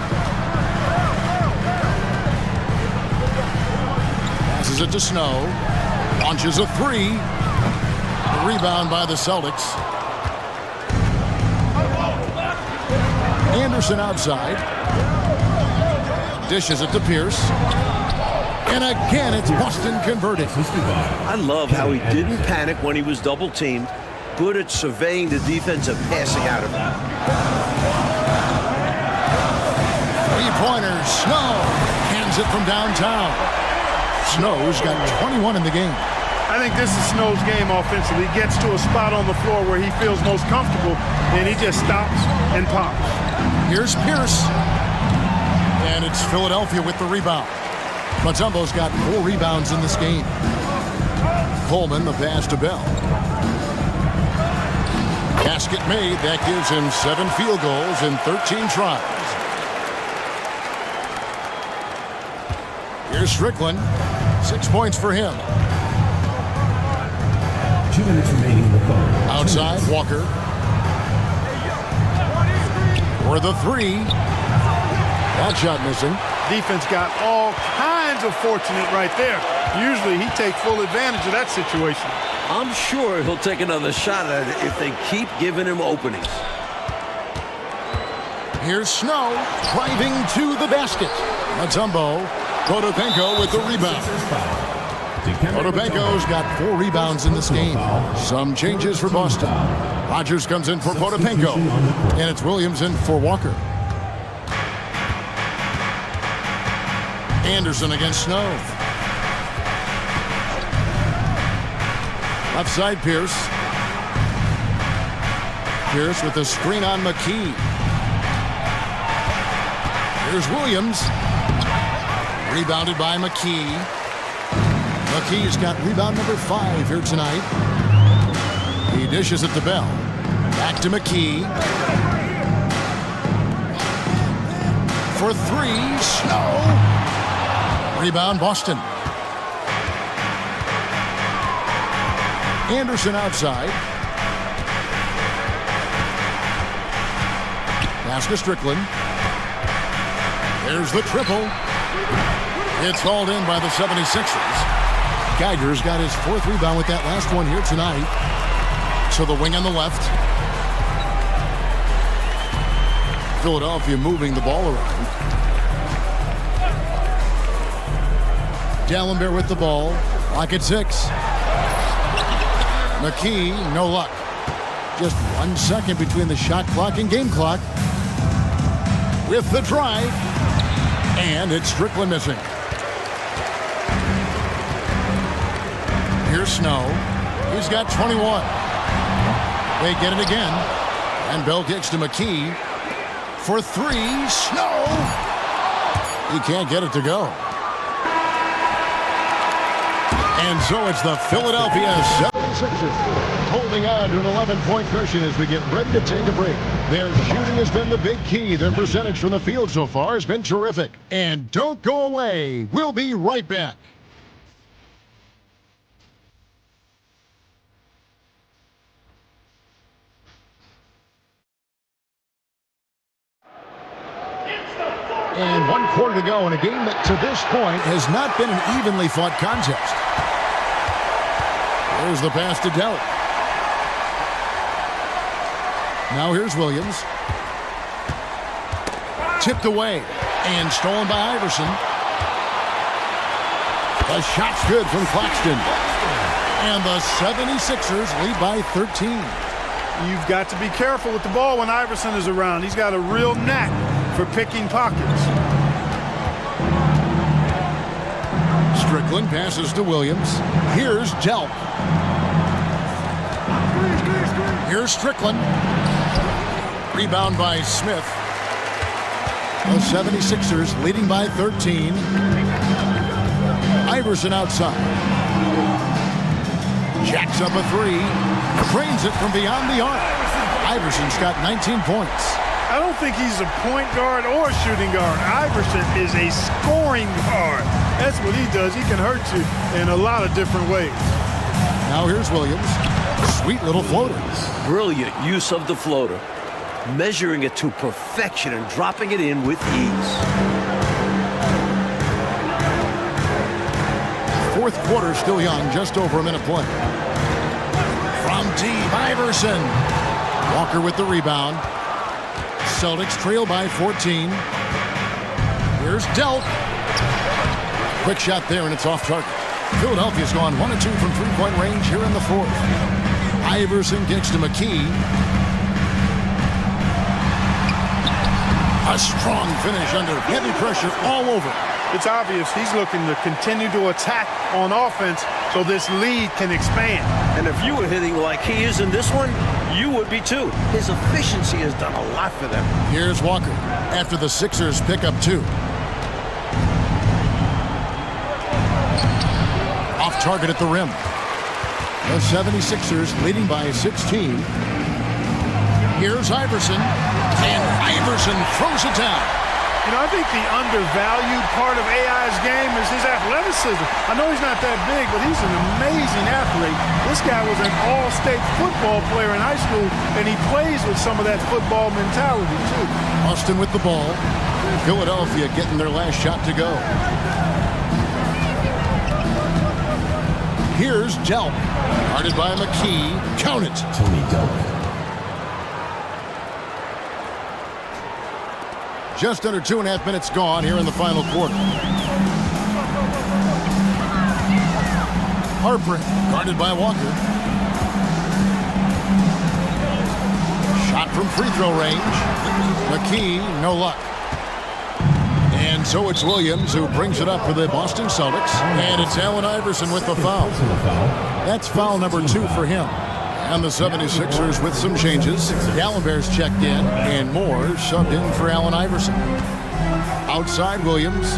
Passes it to Snow. Launches a 3. The rebound by the Celtics. Anderson outside. Dishes it to Pierce. And again, it's Boston converted. I love how he didn't panic when he was double-teamed. Good at surveying the defense and passing out of it. Three-pointers. Snow hands it from downtown. Snow's got 21 in the game. I think this is Snow's game offensively. He gets to a spot on the floor where he feels most comfortable, and he just stops and pops. Here's Pierce. And it's Philadelphia with the rebound. Mutombo's got 4 rebounds in this game. Coleman, the pass to Bell. Basket made. That gives him 7 field goals in 13 tries. Here's Strickland. 6 points for him. 2 minutes remaining in the phone. Outside, Walker. For the 3. That shot missing. Defense got all kinds of fortunate right there. Usually he takes full advantage of that situation. I'm sure he'll take another shot at it if they keep giving him openings. Here's Snow driving to the basket. Mutombo. Potapenko with the rebound. Potapenko's got 4 rebounds in this game. Some changes for Boston. Rogers comes in for Potapenko. And it's Williams in for Walker. Anderson against Snow. Left side, Pierce. Pierce with the screen on McKee. Here's Williams. Rebounded by McKee. McKee's got rebound number 5 here tonight. He dishes it to Bell. Back to McKee. For 3, Snow. Rebound, Boston. Anderson outside. Pass to Strickland. There's the triple. It's hauled in by the 76ers. Geiger's got his 4th rebound with that last one here tonight. To the wing on the left. Philadelphia moving the ball around. Dallenberg with the ball. Lock at 6. McKee, no luck. Just 1 second between the shot clock and game clock. With the drive. And it's Strickland missing. Here's Snow. He's got 21. They get it again. And Bell kicks to McKee. For 3, Snow. He can't get it to go. And so it's the Philadelphia 76ers holding on to an 11-point cushion as we get ready to take a break. Their shooting has been the big key. Their percentage from the field so far has been terrific. And don't go away. We'll be right back. And 1 quarter to go in a game that to this point has not been an evenly fought contest. There's the pass to Dell. Now here's Williams. Tipped away and stolen by Iverson. The shot's good from Claxton. And the 76ers lead by 13. You've got to be careful with the ball when Iverson is around. He's got a real knack for picking pockets. Strickland passes to Williams. Here's Delp. Here's Strickland. Rebound by Smith. The 76ers leading by 13. Iverson outside. Jacks up a three. Drains it from beyond the arc. Iverson's got 19 points. I don't think he's a point guard or a shooting guard. Iverson is a scoring guard. That's what he does. He can hurt you in a lot of different ways. Now here's Williams. Sweet little floater. Brilliant use of the floater. Measuring it to perfection and dropping it in with ease. Fourth quarter still young, just over a minute play. From deep, Iverson. Walker with the rebound. Celtics trail by 14. Here's Delk. Quick shot there, and it's off target. Philadelphia's gone 1 of 2 from three-point range here in the fourth. Iverson gets to McKee. A strong finish under heavy pressure all over. It's obvious he's looking to continue to attack on offense so this lead can expand. And if you were hitting like he is in this one, you would be too. His efficiency has done a lot for them. Here's Walker after the Sixers pick up 2. Off target at the rim. The 76ers leading by 16. Here's Iverson. And Iverson throws it down. You know, I think the undervalued part of AI's game is his athleticism. I know he's not that big, but he's an amazing athlete. This guy was an all-state football player in high school, and he plays with some of that football mentality, too. Austin with the ball. Philadelphia getting their last shot to go. Here's Delk. Guarded by McKee. Count it. Tony Delk. Just under 2.5 minutes gone here in the final quarter. Harper guarded by Walker. Shot from free throw range. McKee, no luck. And so it's Williams who brings it up for the Boston Celtics. And it's Allen Iverson with the foul. That's foul number 2 for him. And the 76ers with some changes. Gallinber's checked in, and Moore subbed in for Allen Iverson. Outside Williams.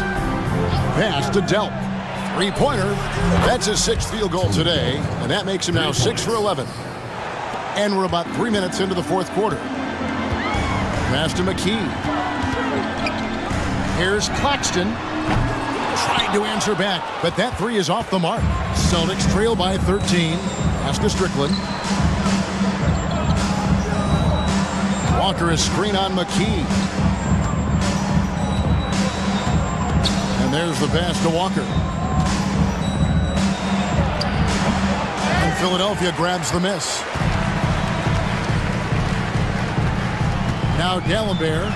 Pass to Delk. Three-pointer. That's his 6th field goal today, and that makes him now 6 for 11. And we're about 3 minutes into the fourth quarter. Pass to McKee. Here's Claxton. Trying to answer back, but that 3 is off the mark. Celtics trail by 13. Pass to Strickland. Walker is screen on McKee. And there's the pass to Walker. And Philadelphia grabs the miss. Now Gallinber.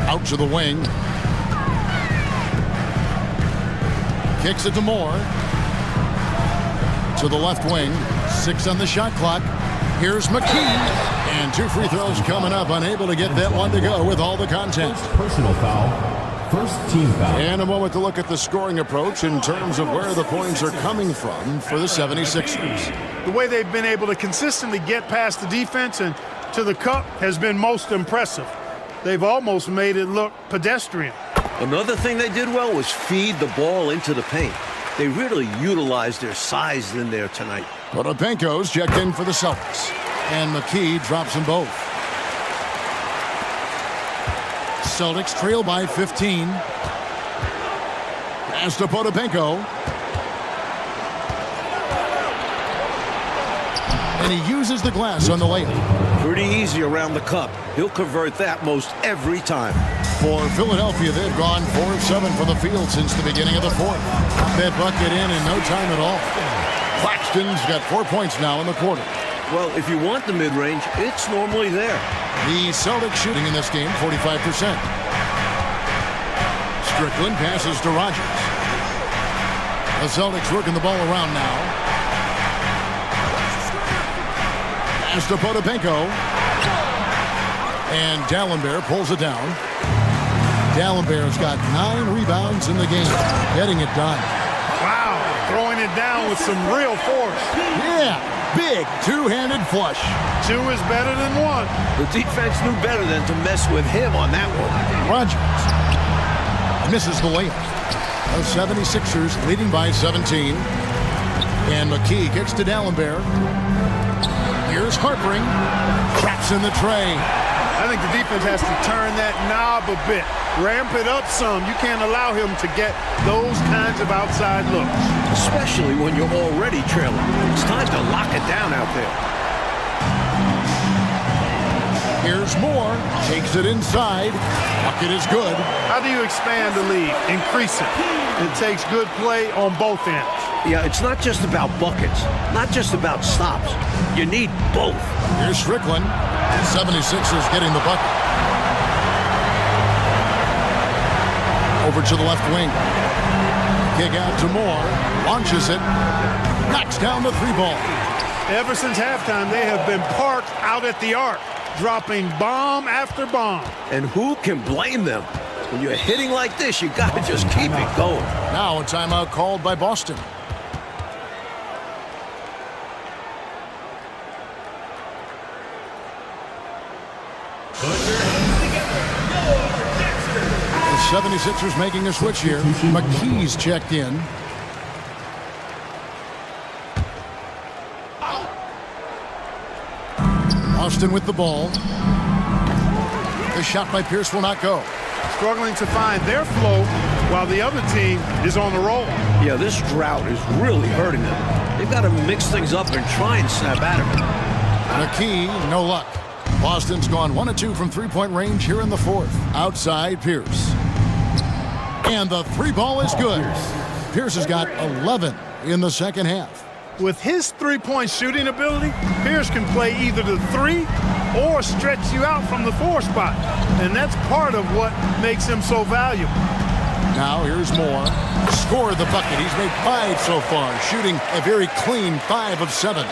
Out to the wing. Kicks it to Moore. To the left wing. 6 on the shot clock. Here's McKee. And 2 free throws coming up. Unable to get that one to go with all the content. Personal foul. First team foul. And a moment to look at the scoring approach in terms of where the points are coming from for the 76ers. The way they've been able to consistently get past the defense and to the cup has been most impressive. They've almost made it look pedestrian. Another thing they did well was feed the ball into the paint. They really utilized their size in there tonight. Potapenko's checked in for the Celtics. And McKee drops them both. Celtics trail by 15. Pass to Potapenko. And he uses the glass on the layup. Pretty easy around the cup. He'll convert that most every time. For Philadelphia, they've gone 4 of 7 from the field since the beginning of the fourth. That bucket in no time at all. Claxton's got 4 points now in the quarter. Well, if you want the mid-range, it's normally there. The Celtics shooting in this game, 45%. Strickland passes to Rogers. The Celtics working the ball around now. Pass to Potapenko. And Gallinber pulls it down. Gallinber's got 9 rebounds in the game, getting it done. Wow, throwing it down with some real force. Yeah, Big two-handed flush. Two is better than one. The defense knew better than to mess with him on that one. Rogers misses the layup. The 76ers leading by 17. And McKee kicks to D'Alembert. Here's Harpering. Traps in the tray. I think the defense has to turn that knob a bit. Ramp it up some. You can't allow him to get those kinds of outside looks. Especially when you're already trailing. It's time to lock it down out there. Here's Moore. Takes it inside. Bucket is good. How do you expand the lead? Increase it. It takes good play on both ends. Yeah, it's not just about buckets. Not just about stops. You need both. Here's Strickland. 76ers getting the bucket. Over to the left wing. Kick out to Moore. Launches it. Knocks down the three ball. Ever since halftime, they have been parked out at the arc, dropping bomb after bomb. And who can blame them? When you're hitting like this, you got to just keep it going. Now a timeout called by Boston. The 76ers making a switch here. McKee's checked in. Austin with the ball. The shot by Pierce will not go. Struggling to find their flow while the other team is on the roll. Yeah, this drought is really hurting them. They've got to mix things up and try and snap out of it. McKee, no luck. Boston's gone 1 of 2 from three-point range here in the fourth. Outside Pierce. And the three ball is good. Pierce has got 11 in the second half. With his three-point shooting ability, Pierce can play either the three or stretch you out from the four spot. And that's part of what makes him so valuable. Now here's Moore. Scored the bucket. He's made 5 so far, shooting a very clean 5 of 7.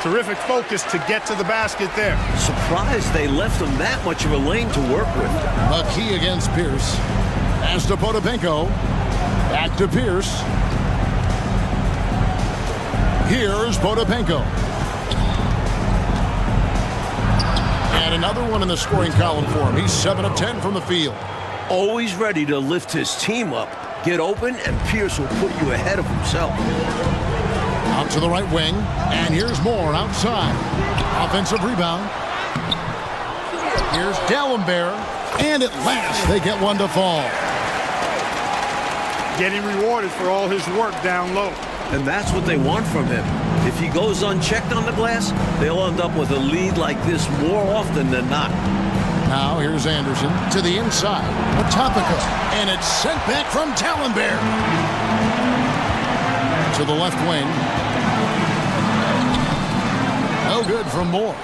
Terrific focus to get to the basket there. Surprised they left him that much of a lane to work with. McKee against Pierce. Pass to Potapenko. Back to Pierce. Here's Potapenko. And another one in the scoring column for him. He's 7 of 10 from the field. Always ready to lift his team up. Get open, and Pierce will put you ahead of himself. Out to the right wing. And here's Moore outside. Offensive rebound. Here's D'Alembert. And at last, they get one to fall. Getting rewarded for all his work down low. And that's what they want from him. If he goes unchecked on the glass, they'll end up with a lead like this more often than not. Now here's Anderson to the inside. Potapenko. And it's sent back from D'Alembert. To the left wing. No good from Moore.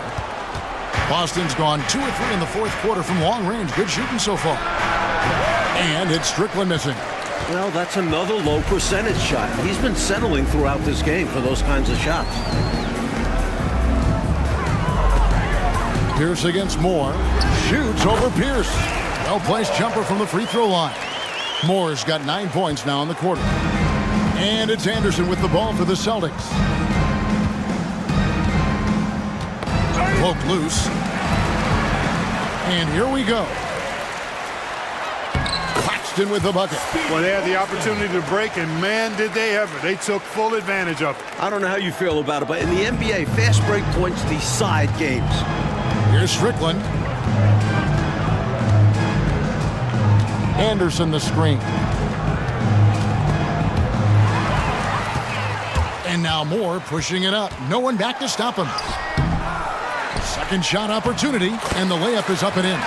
Boston's gone 2 of 3 in the fourth quarter from long range. Good shooting so far. And it's Strickland missing. Well, that's another low percentage shot. He's been settling throughout this game for those kinds of shots. Pierce against Moore. Shoots over Pierce. Well-placed jumper from the free throw line. Moore's got 9 points now in the quarter. And it's Anderson with the ball for the Celtics. Poked loose. And here we go. Claxton with the bucket. Well, they had the opportunity to break, and man, did they ever. They took full advantage of it. I don't know how you feel about it, but in the NBA, fast break points decide games. Here's Strickland. Anderson the screen. And now Moore pushing it up. No one back to stop him. Second shot opportunity, and the layup is up and in.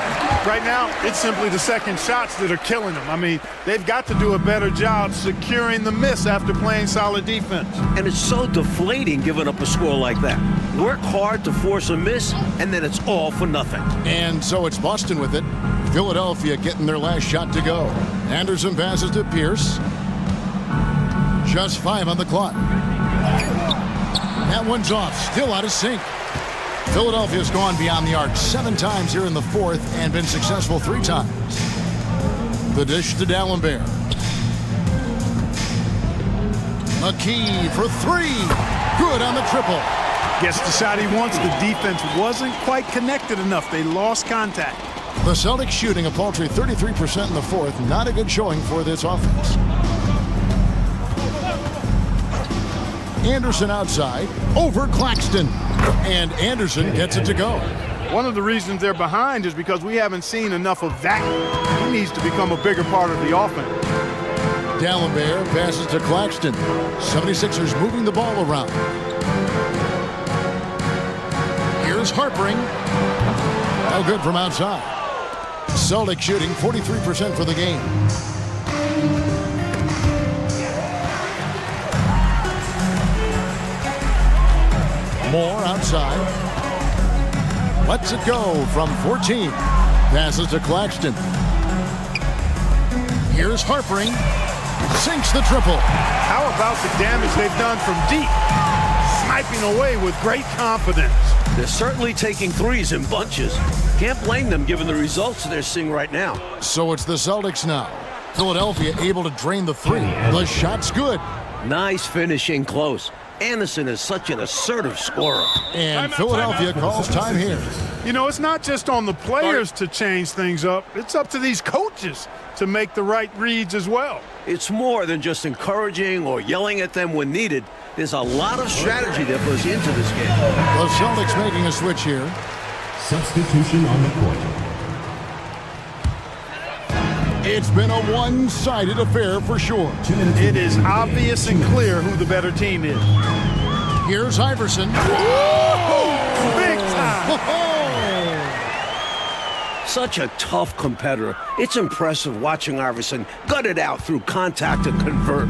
Right now, it's simply the second shots that are killing them. I mean, they've got to do a better job securing the miss after playing solid defense. And it's so deflating giving up a score like that. Work hard to force a miss, and then it's all for nothing. And so it's Boston with it. Philadelphia getting their last shot to go. Anderson passes to Pierce. Just 5 on the clock. That one's off, still out of sync. Philadelphia's gone beyond the arc 7 times here in the fourth and been successful 3 times. The dish to D'Alembert. McKee for 3. Good on the triple. Gets the shot he wants. The defense wasn't quite connected enough. They lost contact. The Celtics shooting a paltry 33% in the fourth. Not a good showing for this offense. Anderson outside, over Claxton. And Anderson gets it to go. One of the reasons they're behind is because we haven't seen enough of that. He needs to become a bigger part of the offense. Dallenberg passes to Claxton. 76ers moving the ball around. Here's Harpering. No good from outside. Celtics shooting 43% for the game. Moore outside. Lets it go from 14. Passes to Claxton. Here's Harpering. Sinks the triple. How about the damage they've done from deep? Sniping away with great confidence. They're certainly taking threes in bunches. Can't blame them given the results they're seeing right now. So it's the Celtics now. Philadelphia able to drain the three. The shot's good. Nice finishing close. Anderson is such an assertive scorer. And Philadelphia calls time here. You know, it's not just on the players to change things up. It's up to these coaches to make the right reads as well. It's more than just encouraging or yelling at them when needed. There's a lot of strategy that goes into this game. The Celtics making a switch here. Substitution on the court. It's been a one-sided affair for sure. It is obvious and clear who the better team is. Here's Iverson. Big time. Such a tough competitor. It's impressive watching Iverson gut it out through contact and convert.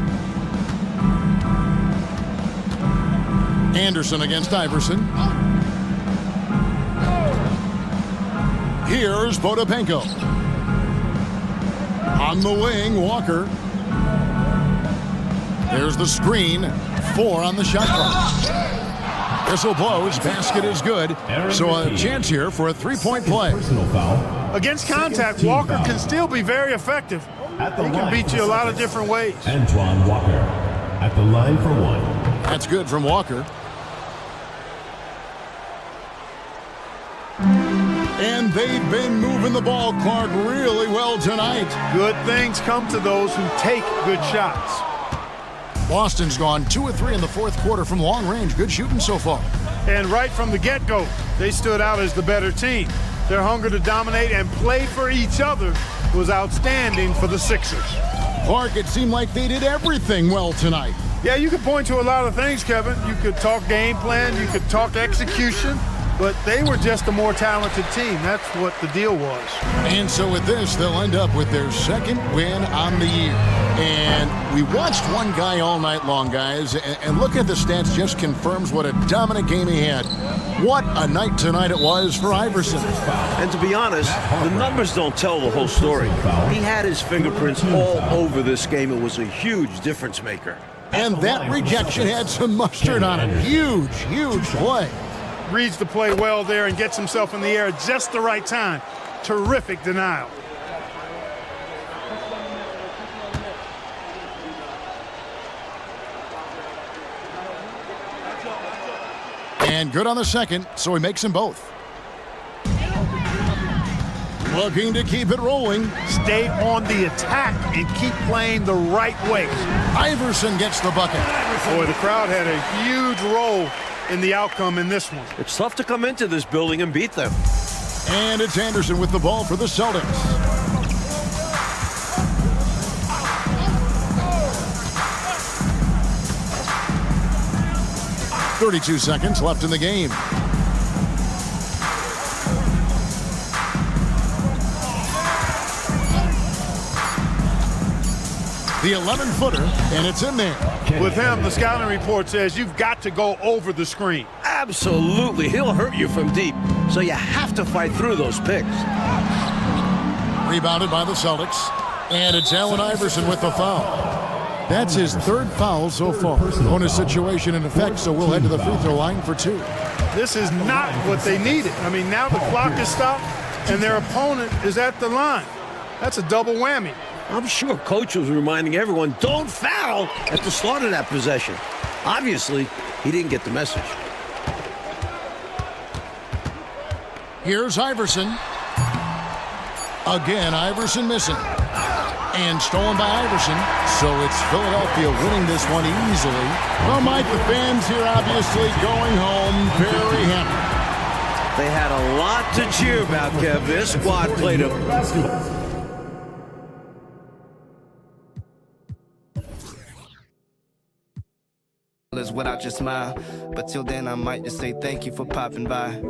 Anderson against Iverson. Here's Potapenko. On the wing, Walker. There's the screen. 4 on the shot clock. Whistle blows. Basket is good. So a chance here for a three-point play. Personal foul. Against contact, Walker can still be very effective. He can beat you a lot of different ways. Antoine Walker at the line for one. That's good from Walker. And they've been moving the ball, Clark, really well tonight. Good things come to those who take good shots. Boston's gone 2 of 3 in the fourth quarter from long range. Good shooting so far. And right from the get-go, they stood out as the better team. Their hunger to dominate and play for each other was outstanding for the Sixers. Clark, it seemed like they did everything well tonight. Yeah, you could point to a lot of things, Kevin. You could talk game plan, you could talk execution, but they were just a more talented team. That's what the deal was. And so with this, they'll end up with their second win on the year. And we watched one guy all night long, guys, and look at the stats, just confirms what a dominant game he had. What a night tonight it was for Iverson. And to be honest, the numbers don't tell the whole story. He had his fingerprints all over this game. It was a huge difference maker. And that rejection had some mustard on it. Huge, huge play. Reads the play well there and gets himself in the air at just the right time. Terrific denial. And good on the second, so he makes them both. Looking to keep it rolling. Stay on the attack and keep playing the right way. Iverson gets the bucket. Boy, the crowd had a huge role in the outcome in this one. It's tough to come into this building and beat them. And it's Anderson with the ball for the Celtics. .32 seconds left in the game. The 11-footer, and it's in there. With him, the scouting report says you've got to go over the screen. Absolutely. He'll hurt you from deep, so you have to fight through those picks. Rebounded by the Celtics, and it's Allen Iverson with the foul. That's his third foul so far. Bonus situation in effect, so we'll head to the free throw line for 2. This is not what they needed. I mean, now the clock is stopped, and their opponent is at the line. That's a double whammy. I'm sure coach was reminding everyone, don't foul at the start of that possession. Obviously, he didn't get the message. Here's Iverson. Again, Iverson missing. And stolen by Iverson. So it's Philadelphia winning this one easily. Well, Mike, the fans here obviously going home very happy. They had a lot to cheer about, Kev. This squad played a... Without your smile, but till then I might just say thank you for popping by.